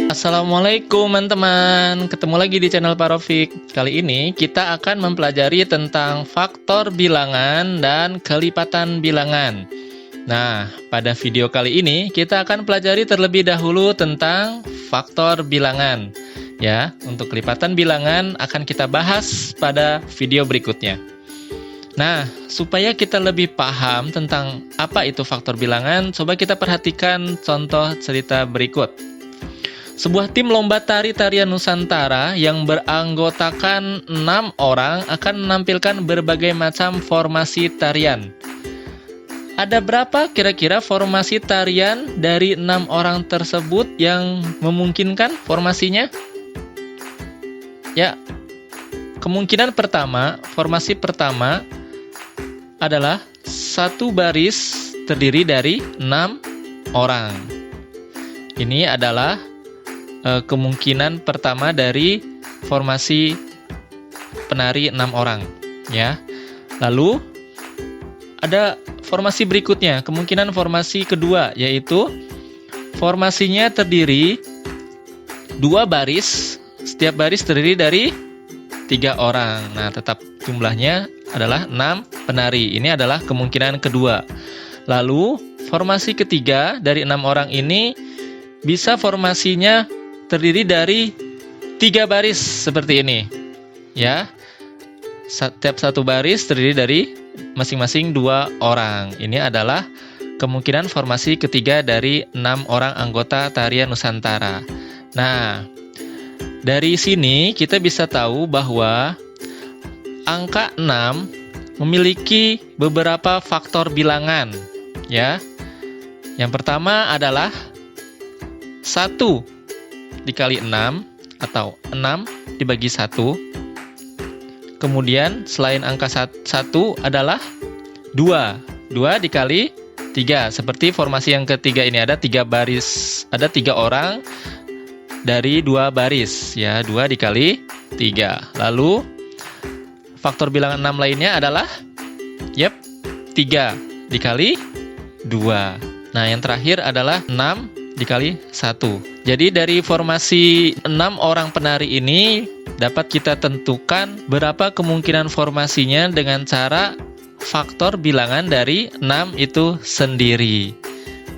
Assalamualaikum teman-teman, ketemu lagi di channel Pak Rofik. Kali ini kita akan mempelajari tentang faktor bilangan dan kelipatan bilangan. Nah, pada video kali ini kita akan pelajari terlebih dahulu tentang faktor bilangan. Ya, untuk kelipatan bilangan akan kita bahas pada video berikutnya. Nah, supaya kita lebih paham tentang apa itu faktor bilangan, coba kita perhatikan contoh cerita berikut. Sebuah tim lomba tari-tarian Nusantara yang beranggotakan 6 orang akan menampilkan berbagai macam formasi tarian. Ada berapa kira-kira formasi tarian dari 6 orang tersebut yang memungkinkan formasinya? Ya, kemungkinan pertama, formasi pertama adalah satu baris terdiri dari 6 orang. Ini adalah kemungkinan pertama dari formasi penari 6 orang, ya. Lalu ada formasi berikutnya, kemungkinan formasi kedua, yaitu formasinya terdiri 2 baris, setiap baris terdiri dari 3 orang. Nah, tetap jumlahnya adalah 6 penari. Ini adalah kemungkinan kedua. Lalu formasi ketiga dari 6 orang ini bisa formasinya terdiri dari 3 baris seperti ini, ya. Setiap satu baris terdiri dari masing-masing 2 orang. Ini adalah kemungkinan formasi ketiga dari 6 orang anggota tarian Nusantara. Nah, dari sini kita bisa tahu bahwa angka 6 memiliki beberapa faktor bilangan, ya. Yang pertama adalah 1 dikali 6 atau 6 dibagi 1. Kemudian selain angka 1 adalah 2. 2 dikali 3. Seperti formasi yang ketiga ini ada 3 baris, ada 3 orang dari 2 baris, ya. 2 dikali 3. Lalu faktor bilangan 6 lainnya adalah 3 dikali 2. Nah, yang terakhir adalah 6 dikali 1. Jadi dari formasi 6 orang penari ini dapat kita tentukan berapa kemungkinan formasinya dengan cara faktor bilangan dari 6 itu sendiri.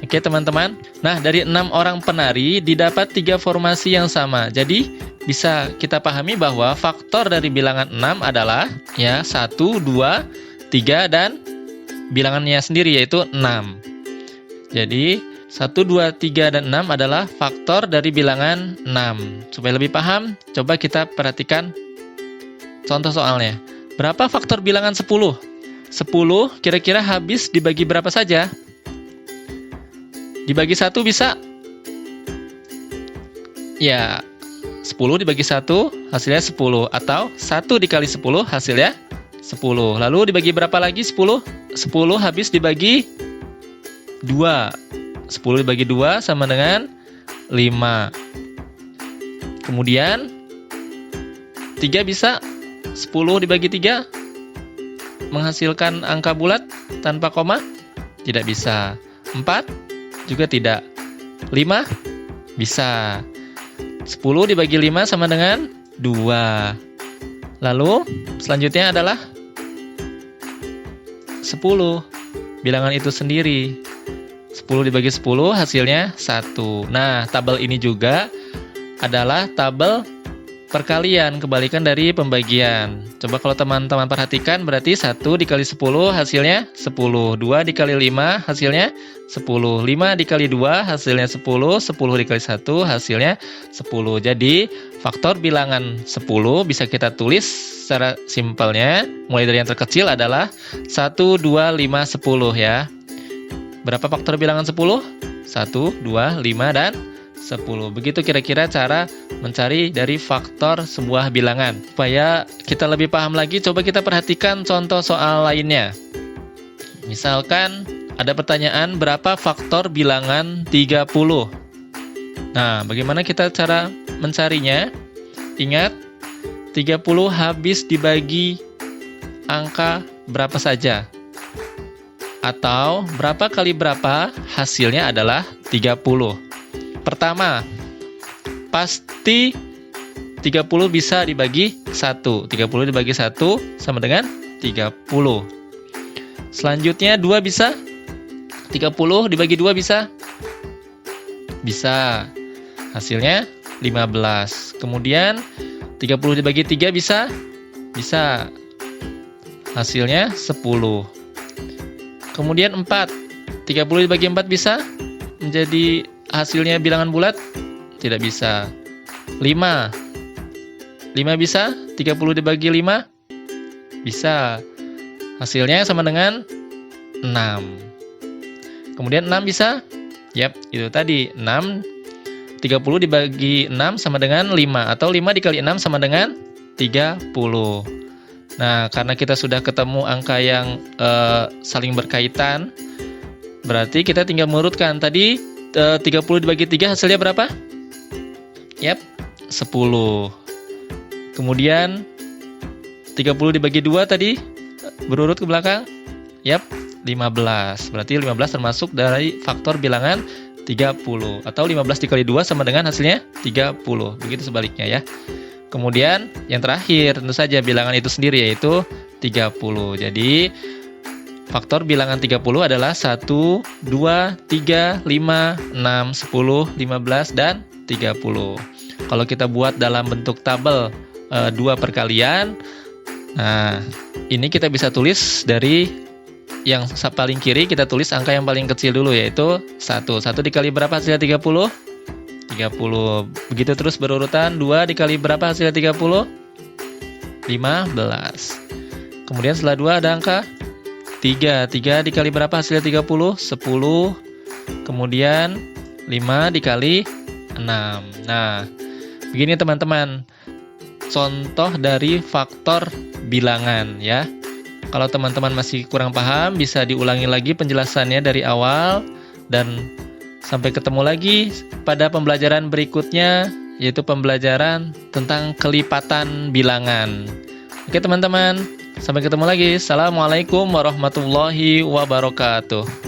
Oke teman-teman. Nah, dari 6 orang penari didapat 3 formasi yang sama. Jadi bisa kita pahami bahwa faktor dari bilangan 6 adalah 1, 2, 3 dan bilangannya sendiri yaitu 6. Jadi 1, 2, 3, dan 6 adalah faktor dari bilangan 6. Supaya lebih paham, coba kita perhatikan contoh soalnya. Berapa faktor bilangan 10? 10 kira-kira habis dibagi berapa saja? Dibagi 1 bisa? Ya, 10 dibagi 1 hasilnya 10. Atau 1 dikali 10 hasilnya 10. Lalu dibagi berapa lagi 10? 10 habis dibagi 2. 10 dibagi 2 sama dengan 5. Kemudian 3 bisa 10 dibagi 3 menghasilkan angka bulat tanpa koma? Tidak bisa. 4 juga tidak. 5 bisa. 10 dibagi 5 sama dengan 2. Lalu selanjutnya adalah 10. Bilangan itu sendiri. 10 dibagi 10 hasilnya 1. Nah, tabel ini juga adalah tabel perkalian, kebalikan dari pembagian. Coba kalau teman-teman perhatikan, berarti 1 dikali 10 hasilnya 10. 2 dikali 5 hasilnya 10. 5 dikali 2 hasilnya 10. 10 dikali 1 hasilnya 10. Jadi, faktor bilangan 10 bisa kita tulis secara simpelnya. Mulai dari yang terkecil adalah 1, 2, 5, 10 ya. Berapa faktor bilangan 10? 1, 2, 5, dan 10. Begitu kira-kira cara mencari dari faktor sebuah bilangan. Supaya kita lebih paham lagi, coba kita perhatikan contoh soal lainnya. Misalkan ada pertanyaan berapa faktor bilangan 30. Nah, bagaimana kita cara mencarinya? Ingat, 30 habis dibagi angka berapa saja? Atau berapa kali berapa hasilnya adalah 30. Pertama, pasti 30 bisa dibagi 1. 30 dibagi 1 sama dengan 30. Selanjutnya 2 bisa? 30 dibagi 2 bisa? Bisa. Hasilnya 15. Kemudian 30 dibagi 3 bisa? Bisa. Hasilnya 10. Kemudian 4. 30 dibagi 4 bisa? Menjadi hasilnya bilangan bulat? Tidak bisa. 5. 5 bisa? 30 dibagi 5? Bisa. Hasilnya sama dengan 6. Kemudian 6 bisa? Yap, itu tadi. 6. 30 dibagi 6 sama dengan 5. Atau 5 dikali 6 sama dengan 30. Nah, karena kita sudah ketemu angka yang saling berkaitan, berarti kita tinggal mengurutkan. Tadi 30 dibagi 3 hasilnya berapa? Yap, 10. Kemudian 30 dibagi 2 tadi berurut ke belakang? Yap, 15. Berarti 15 termasuk dari faktor bilangan 30. Atau 15 dikali 2 sama dengan hasilnya 30. Begitu sebaliknya ya. Kemudian yang terakhir tentu saja bilangan itu sendiri, yaitu 30. Jadi faktor bilangan 30 adalah 1, 2, 3, 5, 6, 10, 15, dan 30. Kalau kita buat dalam bentuk tabel 2 perkalian, nah ini kita bisa tulis dari yang paling kiri, kita tulis angka yang paling kecil dulu, yaitu 1. 1 dikali berapa hasilnya 30? 30. Begitu terus berurutan. 2 dikali berapa hasilnya 30? 15. Kemudian setelah 2 ada angka 3. 3 dikali berapa hasilnya 30? 10. Kemudian 5 dikali 6. Nah, begini teman-teman, contoh dari faktor bilangan ya. Kalau teman-teman masih kurang paham, bisa diulangi lagi penjelasannya dari awal. Dan sampai ketemu lagi pada pembelajaran berikutnya, yaitu pembelajaran tentang kelipatan bilangan. Oke teman-teman, sampai ketemu lagi. Assalamualaikum warahmatullahi wabarakatuh.